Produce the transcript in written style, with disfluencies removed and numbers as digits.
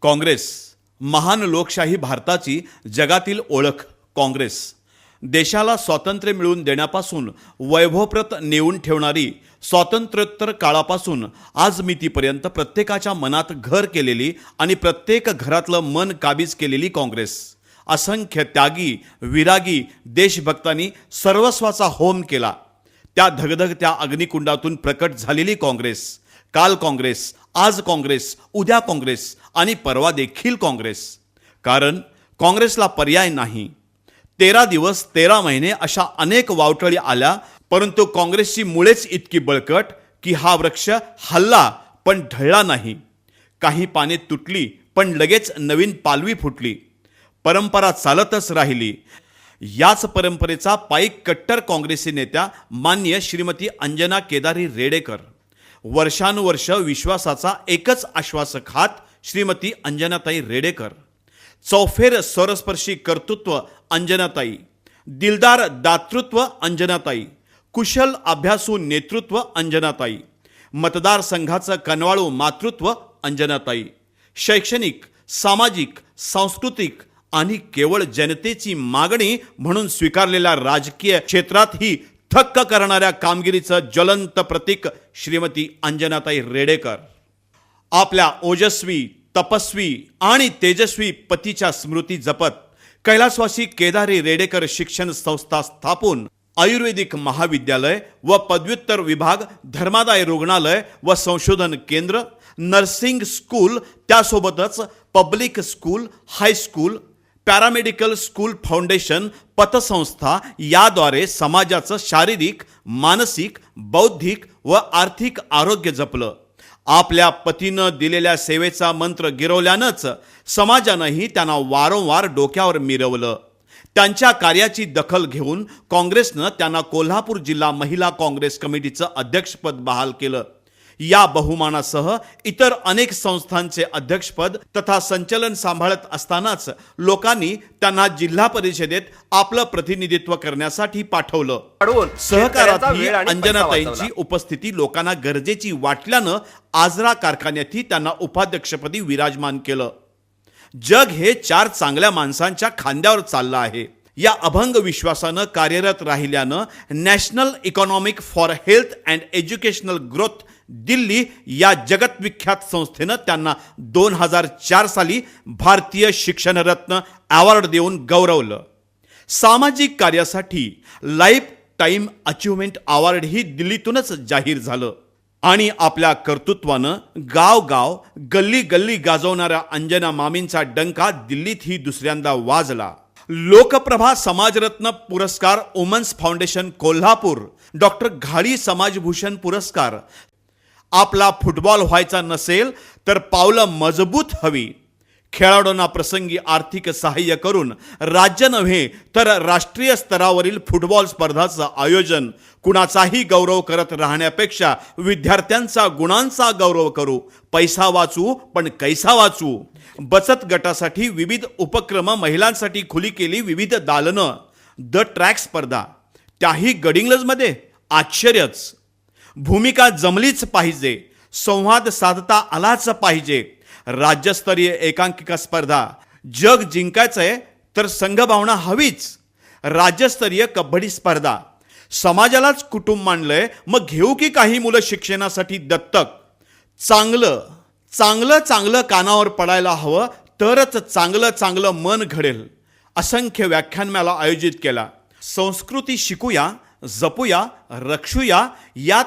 काँग्रेस महान लोकशाही भारताची जगातील ओळख. काँग्रेस देशाला स्वातंत्र्य मिळवून देण्यापासून वैभवप्रत नेऊन ठेवणारी, स्वातंत्र्योत्तर काळापासून आज मितीपर्यंत प्रत्येकाच्या मनात घर केलेली आणि प्रत्येक घरातलं मन काबीज केलेली काँग्रेस. असंख्य त्यागी विरागी देशभक्तांनी सर्वस्वाचा होम केला. त्या धगधगत्या अग्निकुंडातून प्रकट झालेली काँग्रेस. काल काँग्रेस, आज काँग्रेस, उद्या काँग्रेस आणि परवा देखील काँग्रेस. कारण काँग्रेसला पर्याय नाही. 13 दिवस 13 महिने अशा अनेक वावटळी आल्या, परंतु काँग्रेसची मुळेच इतकी बळकट की हा वृक्ष हलला पण ढळला नाही. काही पाने तुटली पण लगेच नवीन पालवी फुटली. परंपरा चालतच राहिली. याच परंपरेचा पाईक कट्टर काँग्रेसी नेत्या मान्य श्रीमती अंजना केदारी रेडेकर. वर्षानुवर्ष विश्वासाचा एकच आश्वासक हात श्रीमती अंजनाताई रेडेकर. चौफेर स्वरस्पर्शी कर्तृत्व अंजनाताई. दिलदार दातृत्व अंजनाताई. कुशल अभ्यासू नेतृत्व अंजनाताई. मतदारसंघाचं कनवाळू मातृत्व अंजनाताई. शैक्षणिक, सामाजिक, सांस्कृतिक आणि केवळ जनतेची मागणी म्हणून स्वीकारलेल्या राजकीय क्षेत्रातही थक्क करणाऱ्या कामगिरीचं ज्वलंत प्रतीक श्रीमती अंजनाताई रेडेकर. आपल्या ओजस्वी, तपस्वी आणि तेजस्वी पतीच्या स्मृती जपत कैलासवासी केदारी रेडेकर शिक्षण संस्था स्थापून आयुर्वेदिक महाविद्यालय व पदव्युत्तर विभाग, धर्मादाय रुग्णालय व संशोधन केंद्र, नर्सिंग स्कूल, त्यासोबतच public school, high school, paramedical school foundation, पतसंस्था याद्वारे समाजाचं शारीरिक, मानसिक, बौद्धिक व आर्थिक आरोग्य जपलं. आपल्या पतीनं दिलेल्या सेवेचा मंत्र गिरवल्यानंच समाजानंही त्यांना वारंवार डोक्यावर मिरवलं. त्यांच्या कार्याची दखल घेऊन काँग्रेसनं त्यांना कोल्हापूर जिल्हा महिला काँग्रेस कमिटीचं अध्यक्षपद बहाल केलं. या बहुमानासह इतर अनेक संस्थांचे अध्यक्षपद तथा संचलन सांभाळत असतानाच लोकांनी त्यांना जिल्हा परिषदेत आपलं प्रतिनिधित्व करण्यासाठी पाठवलं. सहकारातही अंजनाताईंची उपस्थिती लोकांना गरजेची वाटल्यानं आजरा कारखान्यातही त्यांना उपाध्यक्षपदी विराजमान केलं. जग हे 4 चांगल्या माणसांच्या खांद्यावर चाललं आहे. या अभंग विश्वासानं कार्यरत राहिल्यानं national economic for health and educational growth Delhi या जगतविख्यात संस्थेनं त्यांना 2004 साली भारतीय शिक्षणरत्न अवॉर्ड देऊन गौरवलं. सामाजिक कार्यासाठी लाईफ टाईम अचिव्हमेंट अवॉर्डही दिल्लीतूनच जाहीर झालं. आणि आपल्या कर्तृत्वानं गाव गल्ली गल्ली गाजवणाऱ्या अंजना मामींचा डंका दिल्लीतही दुसऱ्यांदा वाजला. लोकप्रभा समाजरत्न पुरस्कार, वुमन्स फाउंडेशन कोल्हापूर, डॉक्टर घाडी समाजभूषण पुरस्कार. आपला फुटबॉल व्हायचा नसेल तर पावलं मजबूत हवी. खेळाडूंना प्रसंगी आर्थिक सहाय्य करून राज्य नव्हे तर राष्ट्रीय स्तरावरील फुटबॉल स्पर्धांचं आयोजन. कुणाचाही गौरव करत राहण्यापेक्षा विद्यार्थ्यांचा, गुणांचा गौरव करू. पैसा वाचू पण कैसा वाचू. बचत गटासाठी विविध उपक्रम, महिलांसाठी खुली केली विविध दालनं. द ट्रॅक स्पर्धा, त्याही गडिंग्लजमध्ये. आश्चर्यच. भूमिका जमलीच पाहिजे, संवाद साधता आलाच पाहिजे. राज्यस्तरीय एकांकिका स्पर्धा. जग जिंकायचंय तर संघभावना हवीच. राज्यस्तरीय कबड्डी स्पर्धा. समाजालाच कुटुंब मानलंय, मग घेऊ की काही मुलं शिक्षणासाठी दत्तक. चांगलं चांगलं चांगलं कानावर पडायला हवं, तरच चांगलं चांगलं मन घडेल. असंख्य व्याख्यानमाला आयोजित केला. संस्कृती शिकूया, जपूया, रक्षूया, यात